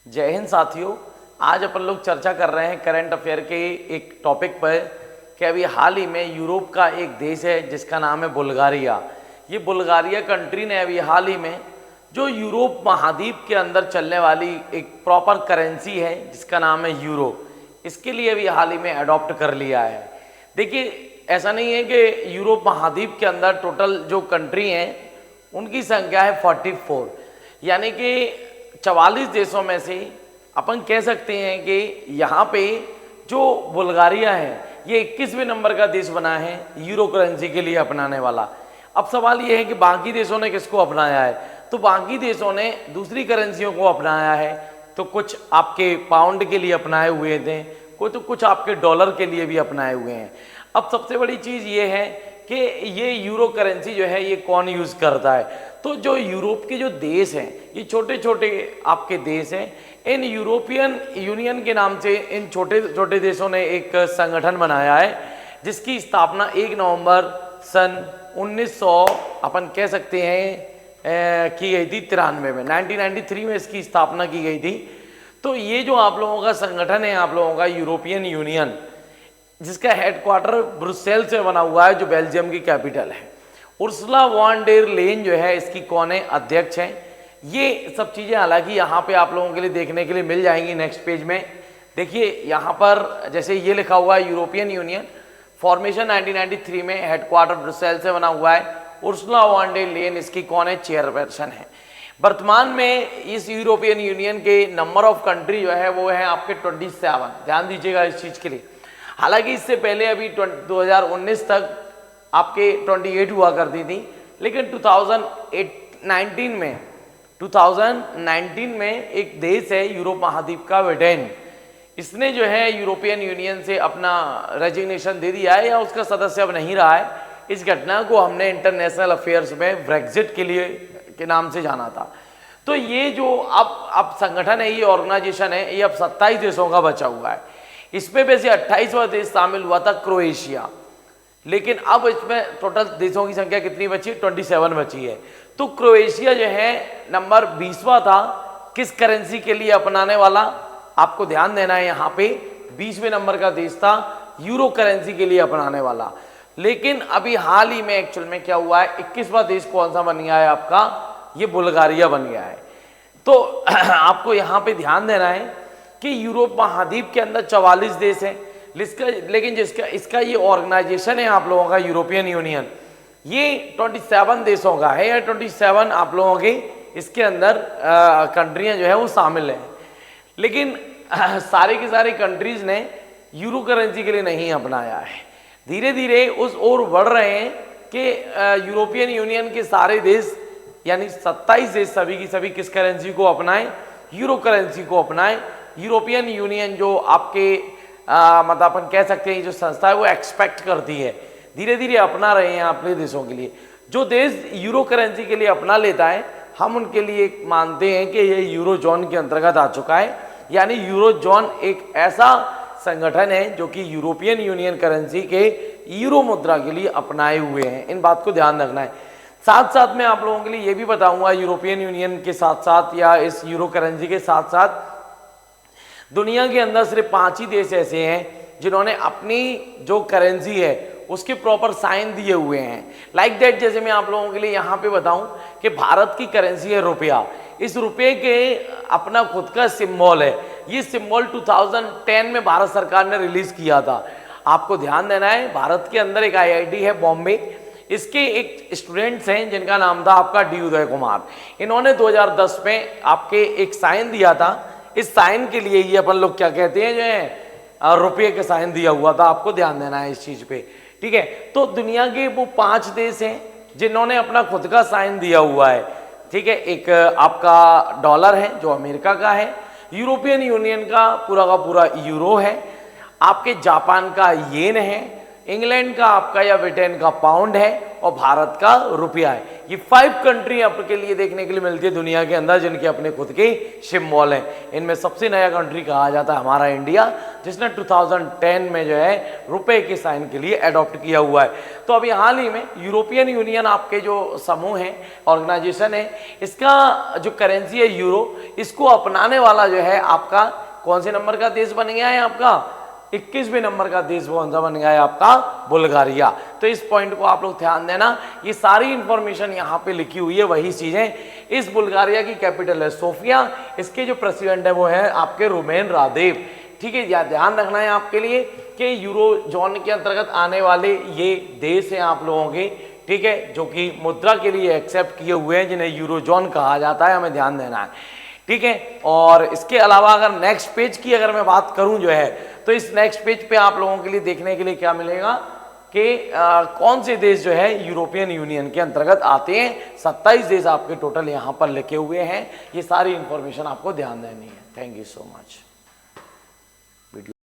जय हिंद साथियों। आज अपन लोग चर्चा कर रहे हैं करंट अफेयर के एक टॉपिक पर कि अभी हाल ही में यूरोप का एक देश है जिसका नाम है बुल्गारिया। ये बुल्गारिया कंट्री ने अभी हाल ही में जो यूरोप महाद्वीप के अंदर चलने वाली एक प्रॉपर करेंसी है जिसका नाम है यूरो, इसके लिए अभी हाल ही में अडॉप्ट कर लिया है। देखिए, ऐसा नहीं है कि यूरोप महाद्वीप के अंदर टोटल जो कंट्री हैं उनकी संख्या है 44, यानी कि 44 देशों में से अपन कह सकते हैं कि यहाँ पे जो बुल्गारिया है ये 21वें नंबर का देश बना है यूरो करेंसी के लिए अपनाने वाला। अब सवाल ये है कि बाकी देशों ने किसको अपनाया है, तो बाकी देशों ने दूसरी करेंसियों को अपनाया है। तो कुछ आपके पाउंड के लिए अपनाए हुए थे, कुछ आपके डॉलर के लिए भी अपनाए हुए हैं। अब सबसे बड़ी चीज़ ये है कि ये यूरो करेंसी जो है ये कौन यूज़ करता है, तो जो यूरोप के जो देश हैं ये छोटे छोटे आपके देश हैं। इन यूरोपियन यूनियन के नाम से इन छोटे छोटे देशों ने एक संगठन बनाया है जिसकी स्थापना 1 नवंबर सन 1900 अपन कह सकते हैं की गई थी 93 में, 1993 में इसकी स्थापना की गई थी। तो ये जो आप लोगों का संगठन है, आप लोगों का यूरोपियन यूनियन, जिसका हेडक्वार्टर ब्रुसेल से बना हुआ है जो बेल्जियम की कैपिटल है। उर्सुला वॉन डेर लेन जो है इसकी कौन है, अध्यक्ष हैं। ये सब चीज़ें हालांकि यहाँ पे आप लोगों के लिए देखने के लिए मिल जाएंगी नेक्स्ट पेज में। देखिए यहाँ पर जैसे ये लिखा हुआ है यूरोपियन यूनियन फॉर्मेशन 1993 में, हेडक्वार्टर ब्रुसेल से बना हुआ है। उर्सुला वॉन डेर लेन इसकी कौन है, चेयरपर्सन है। वर्तमान में इस यूरोपियन यूनियन के नंबर ऑफ कंट्री जो है वो है आपके 27। ध्यान दीजिएगा इस चीज़ के लिए। हालांकि इससे पहले अभी 2019 तक आपके 28 हुआ करती थी, लेकिन 2019 में एक देश है यूरोप महाद्वीप का, ब्रिटेन, इसने जो है यूरोपियन यूनियन से अपना रेजिग्नेशन दे दिया है या उसका सदस्य अब नहीं रहा है। इस घटना को हमने इंटरनेशनल अफेयर्स में ब्रेक्जिट के लिए के नाम से जाना था। तो ये जो अब संगठन है, ये ऑर्गेनाइजेशन है, ये अब 27 देशों का बचा हुआ है। इसमें वैसे 28वां देश शामिल हुआ था, क्रोएशिया, लेकिन अब इसमें टोटल देशों की संख्या कितनी बची, 27 बची है। तो क्रोएशिया जो है नंबर 20वां था किस करेंसी के लिए अपनाने वाला, आपको ध्यान देना है यहाँ पे 20वें नंबर का देश था यूरो करेंसी के लिए अपनाने वाला। लेकिन अभी हाल ही में एक्चुअल में क्या हुआ है, 21वां देश कौन सा बन गया है आपका, ये बुल्गारिया बन गया है। तो आपको यहाँ पे ध्यान देना है कि यूरोप महाद्वीप के अंदर 44 देश हैं, लेकिन इसका ये ऑर्गेनाइजेशन है आप लोगों का यूरोपियन यूनियन, ये 27 देशों का है, या 27 आप लोगों के इसके अंदर कंट्रियां जो है वो शामिल हैं। लेकिन सारे के सारे कंट्रीज ने यूरो करेंसी के लिए नहीं अपनाया है। धीरे धीरे उस ओर बढ़ रहे हैं कि यूरोपियन यूनियन के सारे देश यानी 27 देश सभी की सभी किस करेंसी को अपनाएं, यूरो करेंसी को अपनाएं। यूरोपियन यूनियन जो आपके मतलब अपन कह सकते हैं जो संस्था है वो एक्सपेक्ट करती है, धीरे धीरे अपना रहे हैं अपने देशों के लिए। जो देश यूरो करेंसी के लिए अपना लेता है हम उनके लिए मानते हैं कि ये यूरो जोन के अंतर्गत आ चुका है। यानी यूरो जोन एक ऐसा संगठन है जो कि यूरोपियन यूनियन करेंसी के यूरो मुद्रा के लिए अपनाए हुए हैं। इन बात को ध्यान रखना है। साथ साथ मैं आप लोगों के लिए ये भी बताऊंगा, यूरोपियन यूनियन के साथ साथ या इस यूरो करेंसी के साथ साथ दुनिया के अंदर सिर्फ 5 ही देश ऐसे हैं जिन्होंने अपनी जो करेंसी है उसके प्रॉपर साइन दिए हुए हैं। लाइक दैट, जैसे मैं आप लोगों के लिए यहाँ पे बताऊं कि भारत की करेंसी है रुपया। इस रुपये के अपना खुद का सिंबल है। ये सिंबल 2010 में भारत सरकार ने रिलीज किया था। आपको ध्यान देना है, भारत के अंदर एक IIT है बॉम्बे, इसके एक स्टूडेंट्स हैं जिनका नाम था आपका डी उदय कुमार। इन्होंने 2010 में आपके एक साइन दिया था। इस साइन के लिए ये अपन लोग क्या कहते हैं जो है रुपये का साइन दिया हुआ था। आपको ध्यान देना है इस चीज पे, ठीक है। तो दुनिया के वो 5 देश हैं जिन्होंने अपना खुद का साइन दिया हुआ है, ठीक है। एक आपका डॉलर है जो अमेरिका का है, यूरोपियन यूनियन का पूरा यूरो है, आपके जापान का येन है, इंग्लैंड का आपका या ब्रिटेन का पाउंड है, और भारत का रुपया है। ये 5 कंट्री आपके लिए देखने के लिए मिलती है दुनिया के अंदर जिनके अपने खुद के सिंबल हैं। इनमें सबसे नया कंट्री कहा जाता है हमारा इंडिया, जिसने 2010 में जो है रुपए के साइन के लिए अडॉप्ट किया हुआ है। तो अभी हाल ही में यूरोपियन यूनियन आपके जो समूह है, ऑर्गेनाइजेशन है, इसका जो करेंसी है यूरो, इसको अपनाने वाला जो है आपका कौन से नंबर का देश बन गया है? आपका 21वें नंबर का देश कौन सा बन गया है? आपका बुल्गारिया। तो इस पॉइंट को आप लोग ध्यान देना, ये सारी इंफॉर्मेशन यहाँ पे लिखी हुई है वही चीजें। इस बुल्गारिया की कैपिटल है सोफिया, इसके जो प्रेसिडेंट है वो है आपके रुमेन रादेव। ठीक है, या ध्यान रखना है आपके लिए कि यूरो जोन के अंतर्गत आने वाले ये देश हैं आप लोगों के, ठीक है, जो कि मुद्रा के लिए एक्सेप्ट किए हुए हैं, जिन्हें यूरो जोन कहा जाता है, हमें ध्यान देना है। ठीक है, और इसके अलावा अगर नेक्स्ट पेज की अगर मैं बात करूं जो है, तो इस नेक्स्ट पेज पे आप लोगों के लिए देखने के लिए क्या मिलेगा कि कौन से देश जो है यूरोपियन यूनियन के अंतर्गत आते हैं। 27 देश आपके टोटल यहाँ पर लिखे हुए हैं। ये सारी इंफॉर्मेशन आपको ध्यान देनी है। Thank you so much.